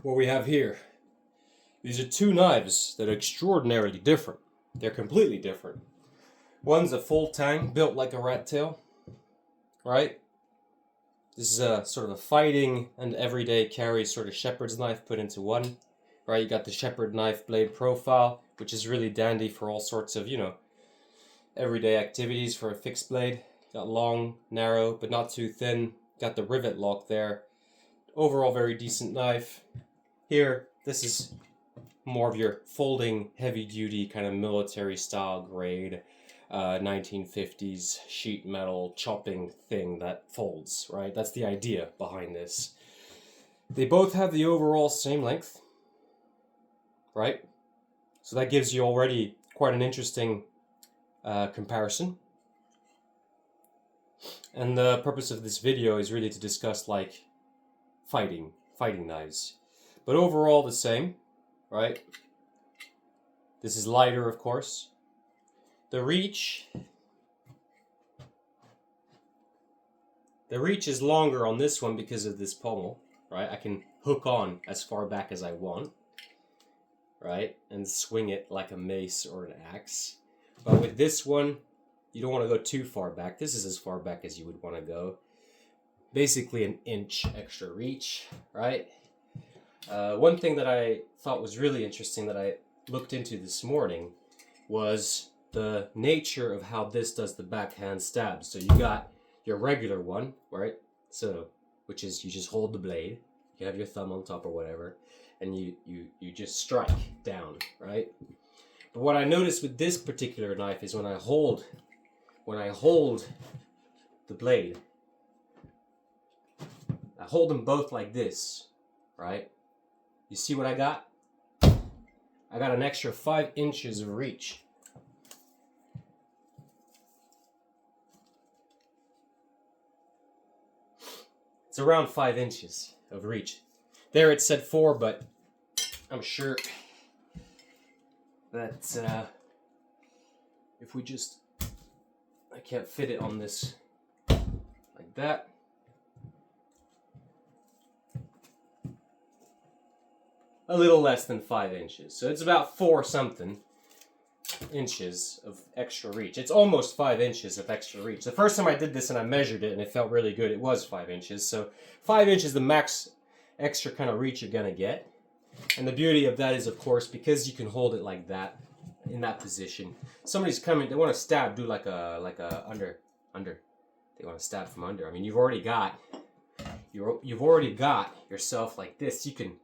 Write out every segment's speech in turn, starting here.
what we have here. These are two knives that are extraordinarily different. They're completely different. One's a full tang, built like a rat tail, right? This is a sort of a fighting and everyday carry sort of shepherd's knife put into one, right? You got the shepherd knife blade profile, which is really dandy for all sorts of, everyday activities for a fixed blade. Got long, narrow, but not too thin. Got the rivet lock there. Overall, very decent knife. Here, this is more of your folding, heavy-duty, kind of military-style grade, 1950s sheet metal chopping thing that folds, right? That's the idea behind this. They both have the overall same length, right? So that gives you already quite an interesting comparison. And the purpose of this video is really to discuss like fighting knives. But overall the same, right? This is lighter, of course. The reach is longer on this one because of this pommel, right? I can hook on as far back as I want, right? And swing it like a mace or an axe. But with this one, you don't want to go too far back. This is as far back as you would want to go. Basically an inch extra reach, right? One thing that I thought was really interesting that I looked into this morning was the nature of how this does the backhand stab. So you got your regular one, right? So, which is you just hold the blade, you have your thumb on top or whatever, and you just strike down, right? But what I noticed with this particular knife is when I hold the blade, I hold them both like this, right? You see what I got? I got an extra 5 inches of reach. It's around 5 inches of reach. There it said 4, but I'm sure that if we just, I can't fit it on this like that. A little less than 5 inches. So it's about 4 something inches of extra reach. It's almost 5 inches of extra reach. The first time I did this and I measured it and it felt really good, it was 5 inches. So 5 inches is the max extra kind of reach you're gonna get. And the beauty of that is, of course, because you can hold it like that, in that position. Somebody's coming, they want to stab, do like a under. They want to stab from under. I mean, you've already got yourself like this. You can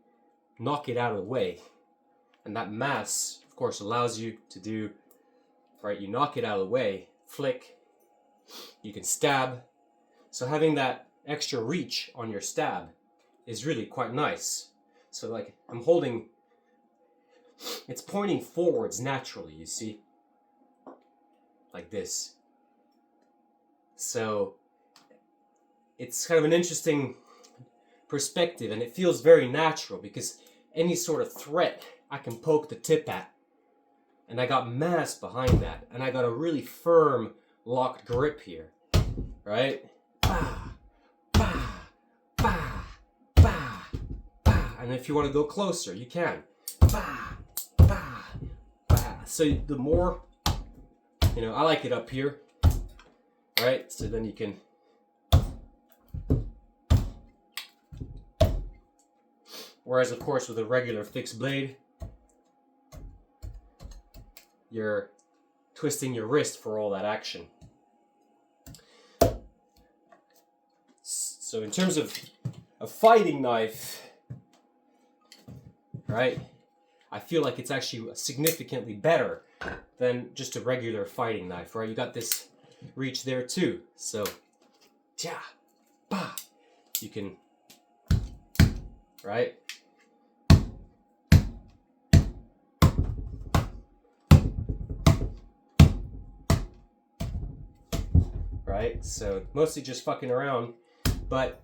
knock it out of the way, and that mass, of course, allows you to do, right, you knock it out of the way, flick, you can stab. So having that extra reach on your stab is really quite nice. So like I'm holding, it's pointing forwards naturally, you see, like this. So it's kind of an interesting perspective, and it feels very natural because any sort of threat I can poke the tip at, and I got mass behind that, and I got a really firm locked grip here, right? Bah, bah, bah, bah, bah. And if you want to go closer, you can. Bah, bah, bah. So the more, I like it up here, right? So then you can whereas, of course, with a regular fixed blade, you're twisting your wrist for all that action. So in terms of a fighting knife, right, I feel like it's actually significantly better than just a regular fighting knife, right? You got this reach there too. So, ja, ba, you can, right? Right? So mostly just fucking around, but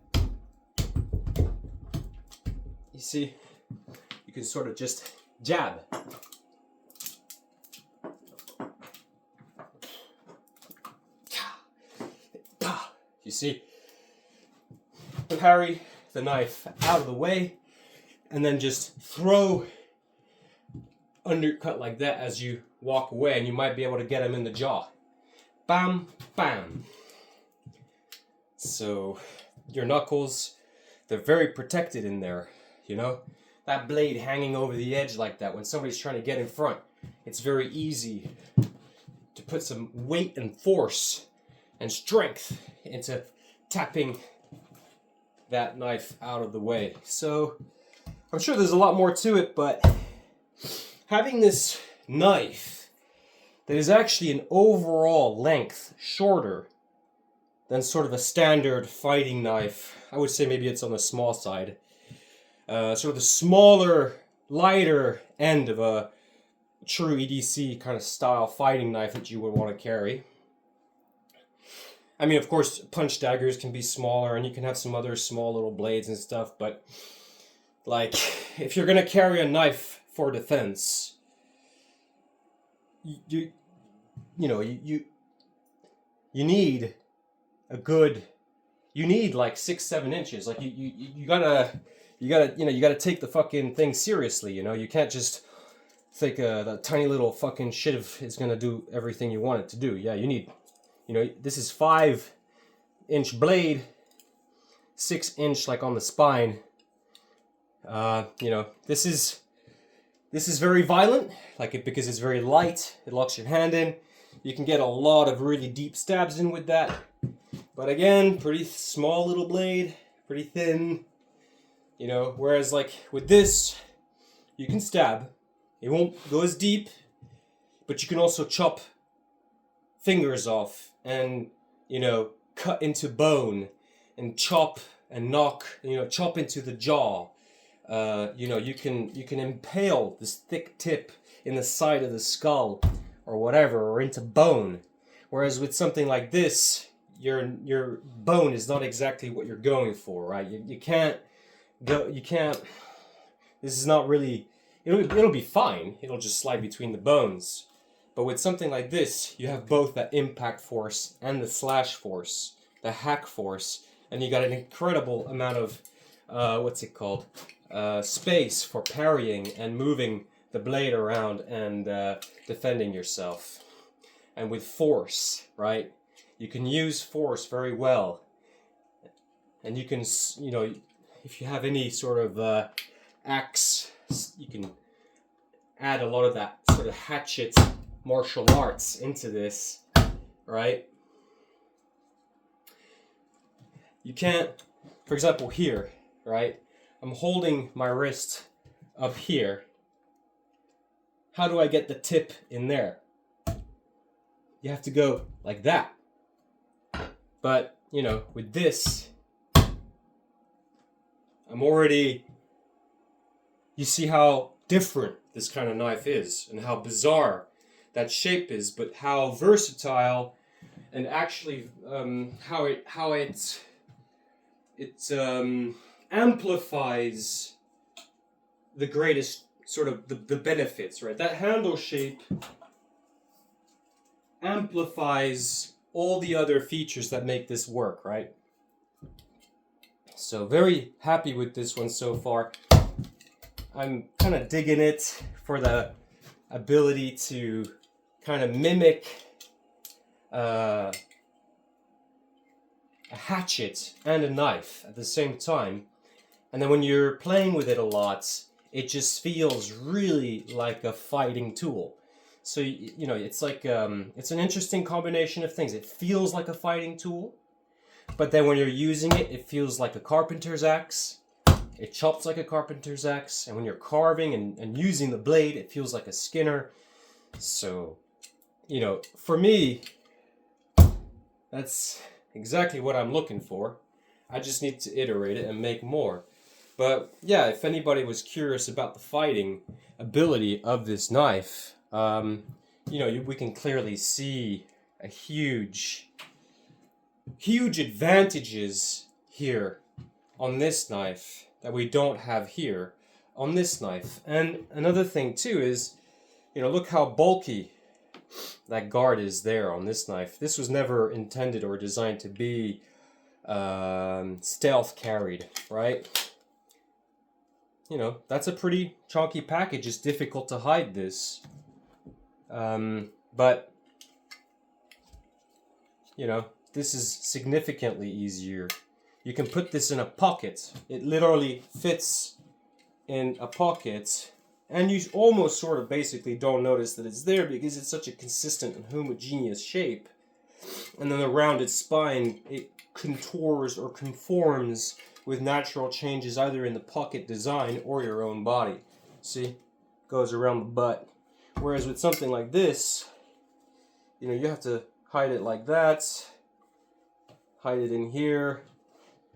you see, you can sort of just jab. You see, parry the knife out of the way, and then just throw undercut like that as you walk away, and you might be able to get him in the jaw. Bam, bam. So your knuckles, they're very protected in there, you know? That blade hanging over the edge like that, when somebody's trying to get in front, it's very easy to put some weight and force and strength into tapping that knife out of the way. So I'm sure there's a lot more to it, but having this knife that is actually an overall length shorter than sort of a standard fighting knife, I would say maybe it's on the small side, sort of the smaller, lighter end of a true EDC kind of style fighting knife that you would want to carry. I mean, of course, punch daggers can be smaller, and you can have some other small little blades and stuff, but like, if you're gonna carry a knife for defense, you need a good, you need like 6-7 inches. Like you gotta take the fucking thing seriously. You know, you can't just think that tiny little fucking shit is gonna do everything you want it to do. Yeah, you need, this is 5-inch blade, 6-inch like on the spine. This is very violent, because it's very light. It locks your hand in. You can get a lot of really deep stabs in with that. But again, pretty small little blade, pretty thin. Whereas like with this, you can stab. It won't go as deep, but you can also chop fingers off and, cut into bone and chop and knock, chop into the jaw. You can impale this thick tip in the side of the skull or whatever, or into bone. Whereas with something like this, your bone is not exactly what you're going for, right? You can't, this is not really, it'll be fine. It'll just slide between the bones. But with something like this, you have both that impact force and the slash force, the hack force, and you got an incredible amount of, space for parrying and moving the blade around and defending yourself. And with force, right? You can use force very well. And you can, if you have any sort of axe, you can add a lot of that sort of hatchet martial arts into this, right? You can't, for example, here, right? I'm holding my wrist up here. How do I get the tip in there? You have to go like that. But, with this, I'm already, you see how different this kind of knife is and how bizarre that shape is, but how versatile and actually how it amplifies the greatest sort of the benefits, right? That handle shape amplifies all the other features that make this work, right? So very happy with this one so far. I'm kind of digging it for the ability to kind of mimic a hatchet and a knife at the same time. And then when you're playing with it a lot, it just feels really like a fighting tool. So, it's like, it's an interesting combination of things. It feels like a fighting tool, but then when you're using it, it feels like a carpenter's axe. It chops like a carpenter's axe, and when you're carving and using the blade, it feels like a skinner. So, for me, that's exactly what I'm looking for. I just need to iterate it and make more. But yeah, if anybody was curious about the fighting ability of this knife, we can clearly see a huge advantages here on this knife that we don't have here on this knife. And another thing too is, look how bulky that guard is there on this knife. This was never intended or designed to be stealth carried, right? you know, that's a pretty chunky package. It's difficult to hide this. But, you know, this is significantly easier. You can put this in a pocket. It literally fits in a pocket. And you almost sort of basically don't notice that it's there because it's such a consistent and homogeneous shape. And then the rounded spine, it contours or conforms with natural changes either in the pocket design or your own body. See? Goes around the butt. Whereas with something like this, you know, you have to hide it like that. Hide it in here.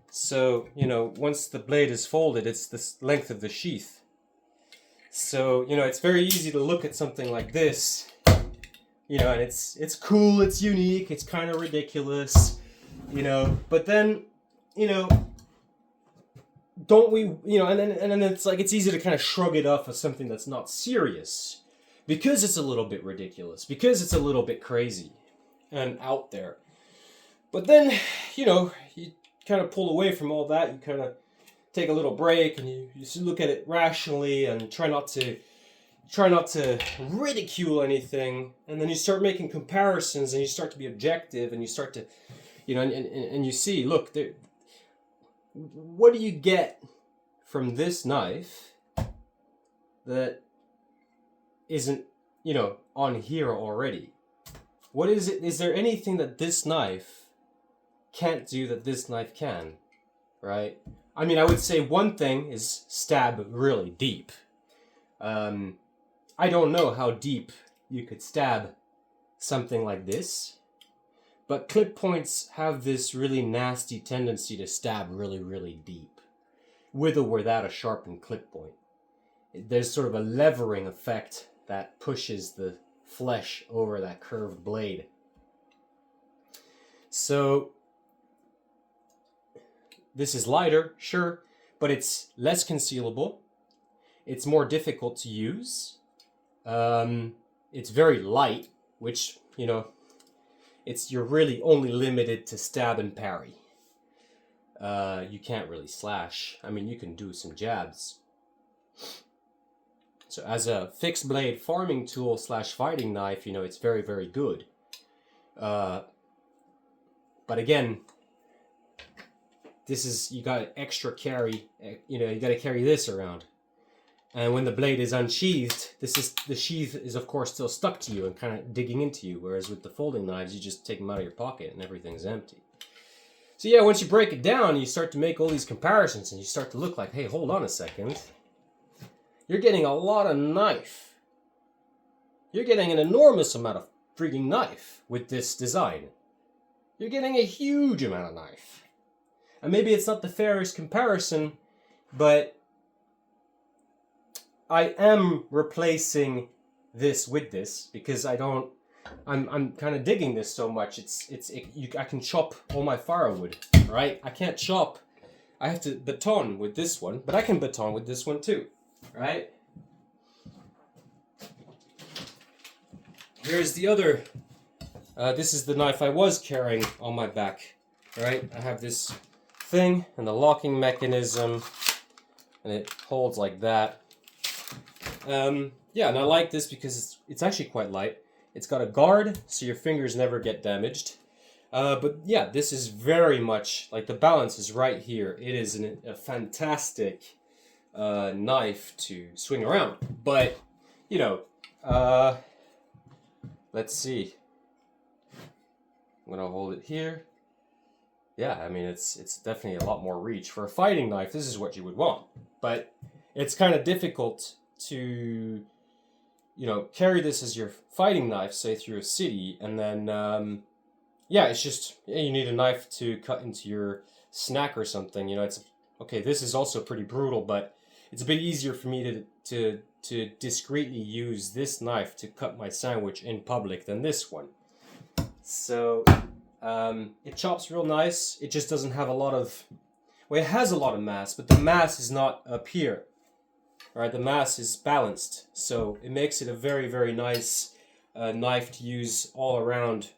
So, you know, once the blade is folded, it's the length of the sheath. So, you know, it's very easy to look at something like this, you know, and it's cool, it's unique, it's kind of ridiculous, you know, but then, you know, don't we, you know, and then it's like, it's easy to kind of shrug it off as something that's not serious, because it's a little bit ridiculous, because it's a little bit crazy and out there. But then, you know, you kind of pull away from all that, you kind of take a little break and you look at it rationally and try not to ridicule anything, and then you start making comparisons and you start to be objective and you start to, you know, and you see, look, there, what do you get from this knife that isn't, you know, on here already? What is it? Is there anything that this knife can't do that this knife can, right? I mean, I would say one thing is stab really deep. I don't know how deep you could stab something like this, but clip points have this really nasty tendency to stab really, really deep, with or without a sharpened clip point. There's sort of a levering effect that pushes the flesh over that curved blade. So this is lighter, sure, but it's less concealable. It's more difficult to use. It's very light, which, you know, you're really only limited to stab and parry. You can't really slash. I mean, you can do some jabs. So as a fixed blade farming tool / fighting knife, you know, it's very, very good. But again, this is, you got extra carry, you know, you got to carry this around. And when the blade is unsheathed, the sheath is of course still stuck to you and kind of digging into you. Whereas with the folding knives, you just take them out of your pocket and everything's empty. So yeah, once you break it down, you start to make all these comparisons and you start to look like, hey, hold on a second. You're getting a lot of knife. You're getting an enormous amount of freaking knife with this design. You're getting a huge amount of knife. And maybe it's not the fairest comparison, but I am replacing this with this because I'm kind of digging this so much. I can chop all my firewood, right? I can't chop. I have to baton with this one, but I can baton with this one too, right? Here's the other. This is the knife I was carrying on my back, right? I have this thing and the locking mechanism, and it holds like that. Yeah, and I like this because it's actually quite light. It's got a guard, so your fingers never get damaged. But yeah, this is very much, like, the balance is right here. It is a fantastic knife to swing around. But, you know, let's see. I'm going to hold it here. Yeah, I mean, it's definitely a lot more reach. For a fighting knife, this is what you would want. But it's kind of difficult to, you know, carry this as your fighting knife, say, through a city, and then, yeah, it's just, you need a knife to cut into your snack or something, you know, it's, okay, this is also pretty brutal, but it's a bit easier for me to discreetly use this knife to cut my sandwich in public than this one. So, it chops real nice, it just doesn't have a lot of, well, it has a lot of mass, but the mass is not up here. Alright, the mass is balanced, so it makes it a very, very nice knife to use all around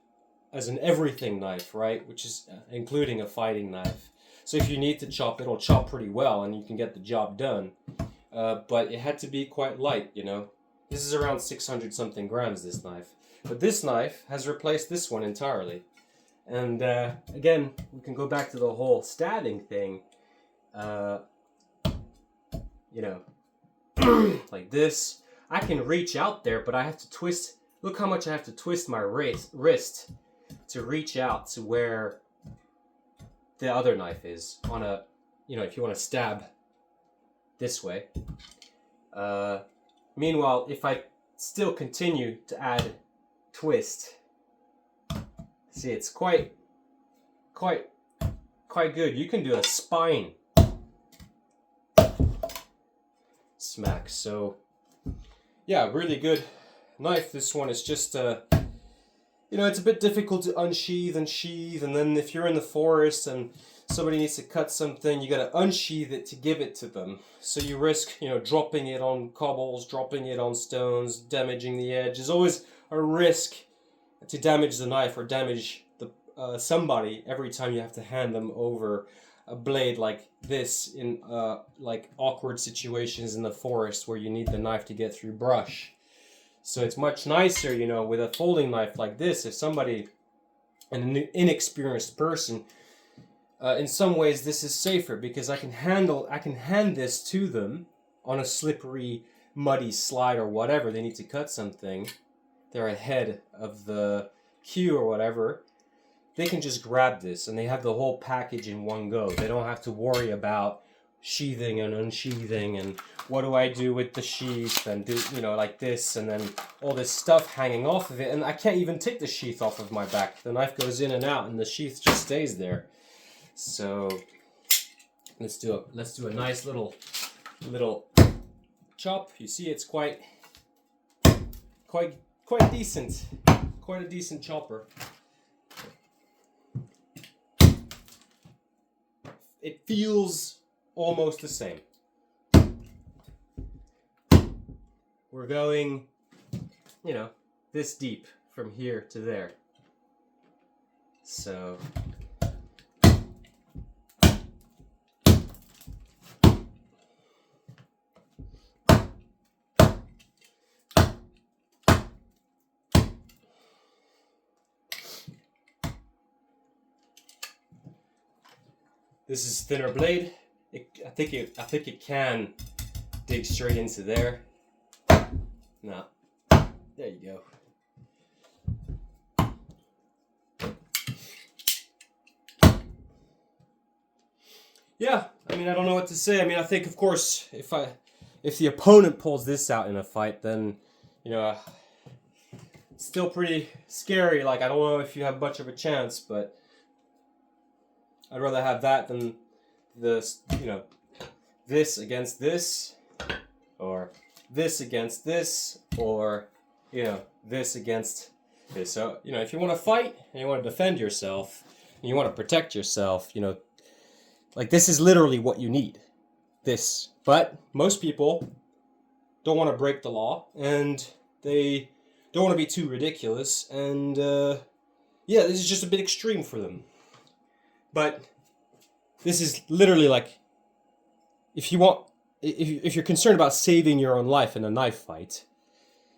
as an everything knife, right? Which is including a fighting knife. So if you need to chop, it'll chop pretty well and you can get the job done. but it had to be quite light, you know. This is around 600 something grams, this knife. But this knife has replaced this one entirely. And again, we can go back to the whole stabbing thing. You know, like this. I can reach out there, but I have to twist. Look how much I have to twist my wrist to reach out to where the other knife is on a, you know, if you want to stab this way. Meanwhile, if I still continue to add twist, see, it's quite good. You can do a spine smack. So yeah, really good knife. This one is just you know, it's a bit difficult to unsheath and sheath, and then if you're in the forest and somebody needs to cut something, you gotta unsheath it to give it to them. So you risk, you know, dropping it on cobbles, dropping it on stones, damaging the edge. There's always a risk to damage the knife or damage the somebody every time you have to hand them over a blade like this in like awkward situations in the forest where you need the knife to get through brush. So it's much nicer, you know, with a folding knife like this, if somebody, an inexperienced person, in some ways this is safer because I can hand this to them on a slippery, muddy slide or whatever. They need to cut something. They're ahead of the queue or whatever. They can just grab this and they have the whole package in one go. They don't have to worry about sheathing and unsheathing and what do I do with the sheath and do, you know, like this, and then all this stuff hanging off of it, and I can't even take the sheath off of my back. The knife goes in and out and the sheath just stays there. So let's do a nice little chop. You see, it's quite decent. Quite a decent chopper. It feels almost the same. We're going, you know, this deep from here to there. So this is thinner blade. I think it can dig straight into there. No, there you go. Yeah, I mean, I don't know what to say. I mean, I think, of course, if the opponent pulls this out in a fight, then, you know, it's still pretty scary. Like, I don't know if you have much of a chance, but I'd rather have that than this, you know, this against this, or this against this, or, you know, this against this. So, you know, if you want to fight and you want to defend yourself and you want to protect yourself, you know, like, this is literally what you need. This. But most people don't want to break the law, and they don't want to be too ridiculous, and yeah, this is just a bit extreme for them. But this is literally like, if you're concerned about saving your own life in a knife fight,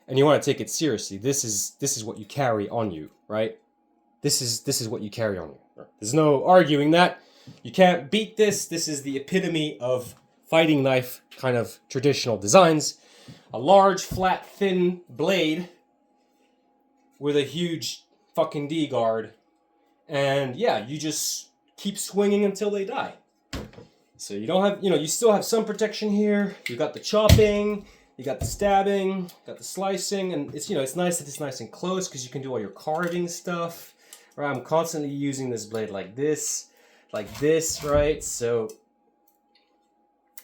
and you want to take it seriously, this is what you carry on you, right? This is what you carry on you. There's no arguing that. You can't beat this. This is the epitome of fighting knife kind of traditional designs. A large, flat, thin blade with a huge fucking D-guard. And yeah, you just keep swinging until they die. So you don't have, you know, you still have some protection here. You got the chopping, you got the stabbing, got the slicing, and it's, you know, it's nice that it's nice and close because you can do all your carving stuff. Right? I'm constantly using this blade like this, right? So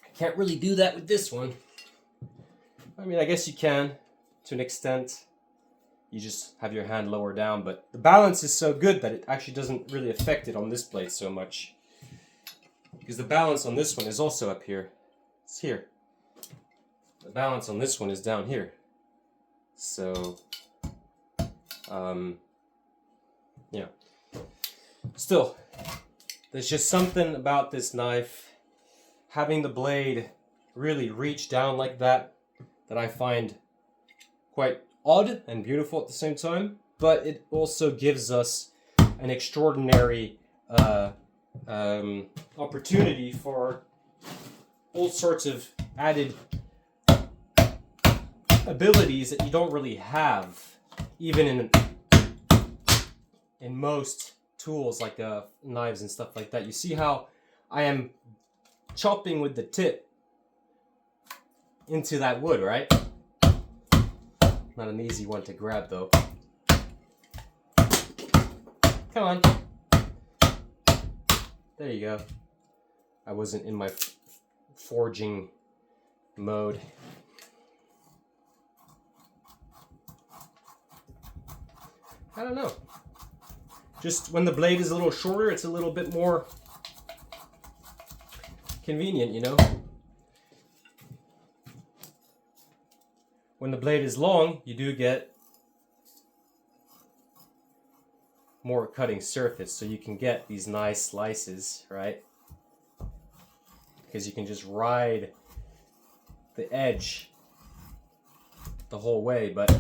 I can't really do that with this one. I mean, I guess you can to an extent. You just have your hand lower down, but the balance is so good that it actually doesn't really affect it on this blade so much. Because the balance on this one is also up here. It's here. The balance on this one is down here. So, yeah. Still, there's just something about this knife, having the blade really reach down like that I find quite odd and beautiful at the same time. But it also gives us an extraordinary opportunity for all sorts of added abilities that you don't really have, even in most tools like knives and stuff like that. You see how I am chopping with the tip into that wood, right? Not an easy one to grab though. Come on. There you go. I wasn't in my forging mode. I don't know. Just when the blade is a little shorter, it's a little bit more convenient, you know? When the blade is long, you do get more cutting surface, so you can get these nice slices, right? Because you can just ride the edge the whole way, but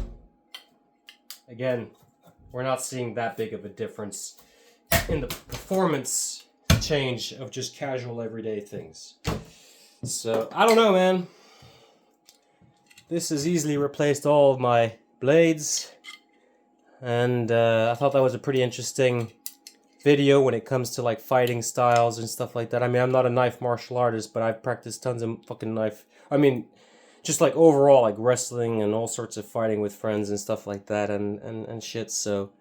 again, we're not seeing that big of a difference in the performance change of just casual everyday things. So, I don't know, man. This has easily replaced all of my blades, and I thought that was a pretty interesting video when it comes to like fighting styles and stuff like that. I mean, I'm not a knife martial artist, but I've practiced tons of fucking knife. I mean, just like overall, like wrestling and all sorts of fighting with friends and stuff like that, and shit. So,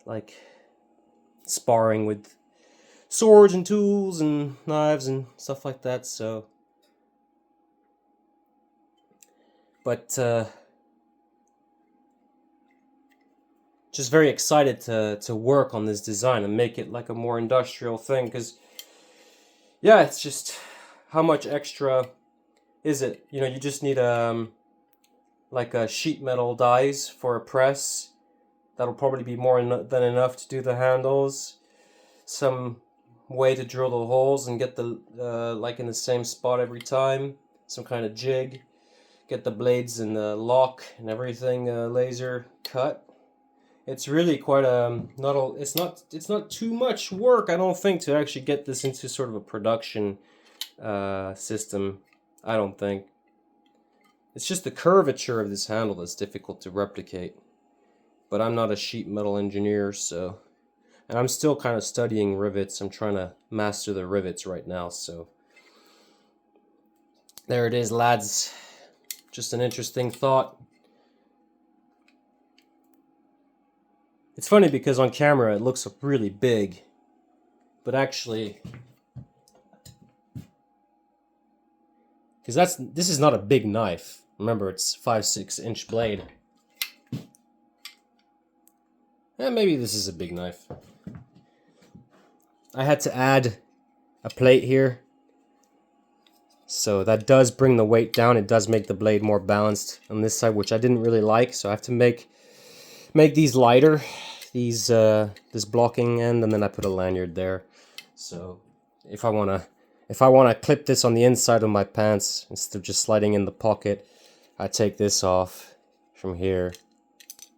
like sparring with swords and tools and knives and stuff like that. So, but just very excited to work on this design and make it like a more industrial thing, because yeah, it's just how much extra is it? You know, you just need like a sheet metal dies for a press. That'll probably be more than enough to do the handles. Some way to drill the holes and get the like in the same spot every time. Some kind of jig. Get the blades and the lock and everything laser cut. It's really quite it's not too much work, I don't think, to actually get this into sort of a production system. I don't think. It's just the curvature of this handle that's difficult to replicate. But I'm not a sheet metal engineer, so, and I'm still kind of studying rivets. I'm trying to master the rivets right now, so there it is, lads. Just an interesting thought. It's funny because on camera it looks really big, but actually, because this is not a big knife. Remember, it's 5-6 inch blade. Eh, maybe this is a big knife. I had to add a plate here, so that does bring the weight down. It does make the blade more balanced on this side, which I didn't really like. So I have to make these lighter, these this blocking end, and then I put a lanyard there. So if I wanna clip this on the inside of my pants instead of just sliding in the pocket, I take this off from here.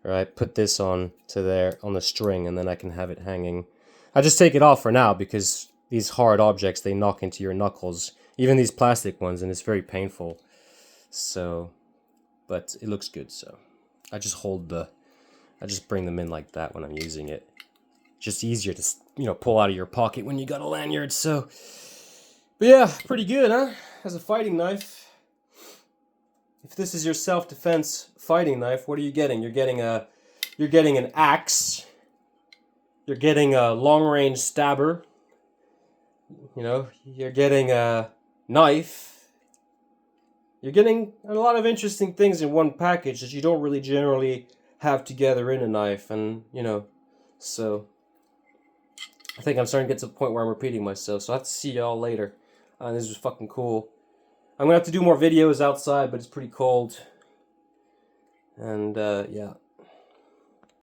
Right, put this on to there on the string, and then I can have it hanging. I just take it off for now because these hard objects, they knock into your knuckles, even these plastic ones, and it's very painful. So, but it looks good. So I just bring them in like that when I'm using it. Just easier to, you know, pull out of your pocket when you got a lanyard. So, but yeah, pretty good, huh? As a fighting knife. If this is your self-defense fighting knife, what are you getting? You're getting an axe. You're getting a long-range stabber. You know, you're getting a knife. You're getting a lot of interesting things in one package that you don't really generally have together in a knife, and you know, so I think I'm starting to get to the point where I'm repeating myself. So I have to see y'all later. This was fucking cool. I'm gonna have to do more videos outside, but it's pretty cold. And yeah.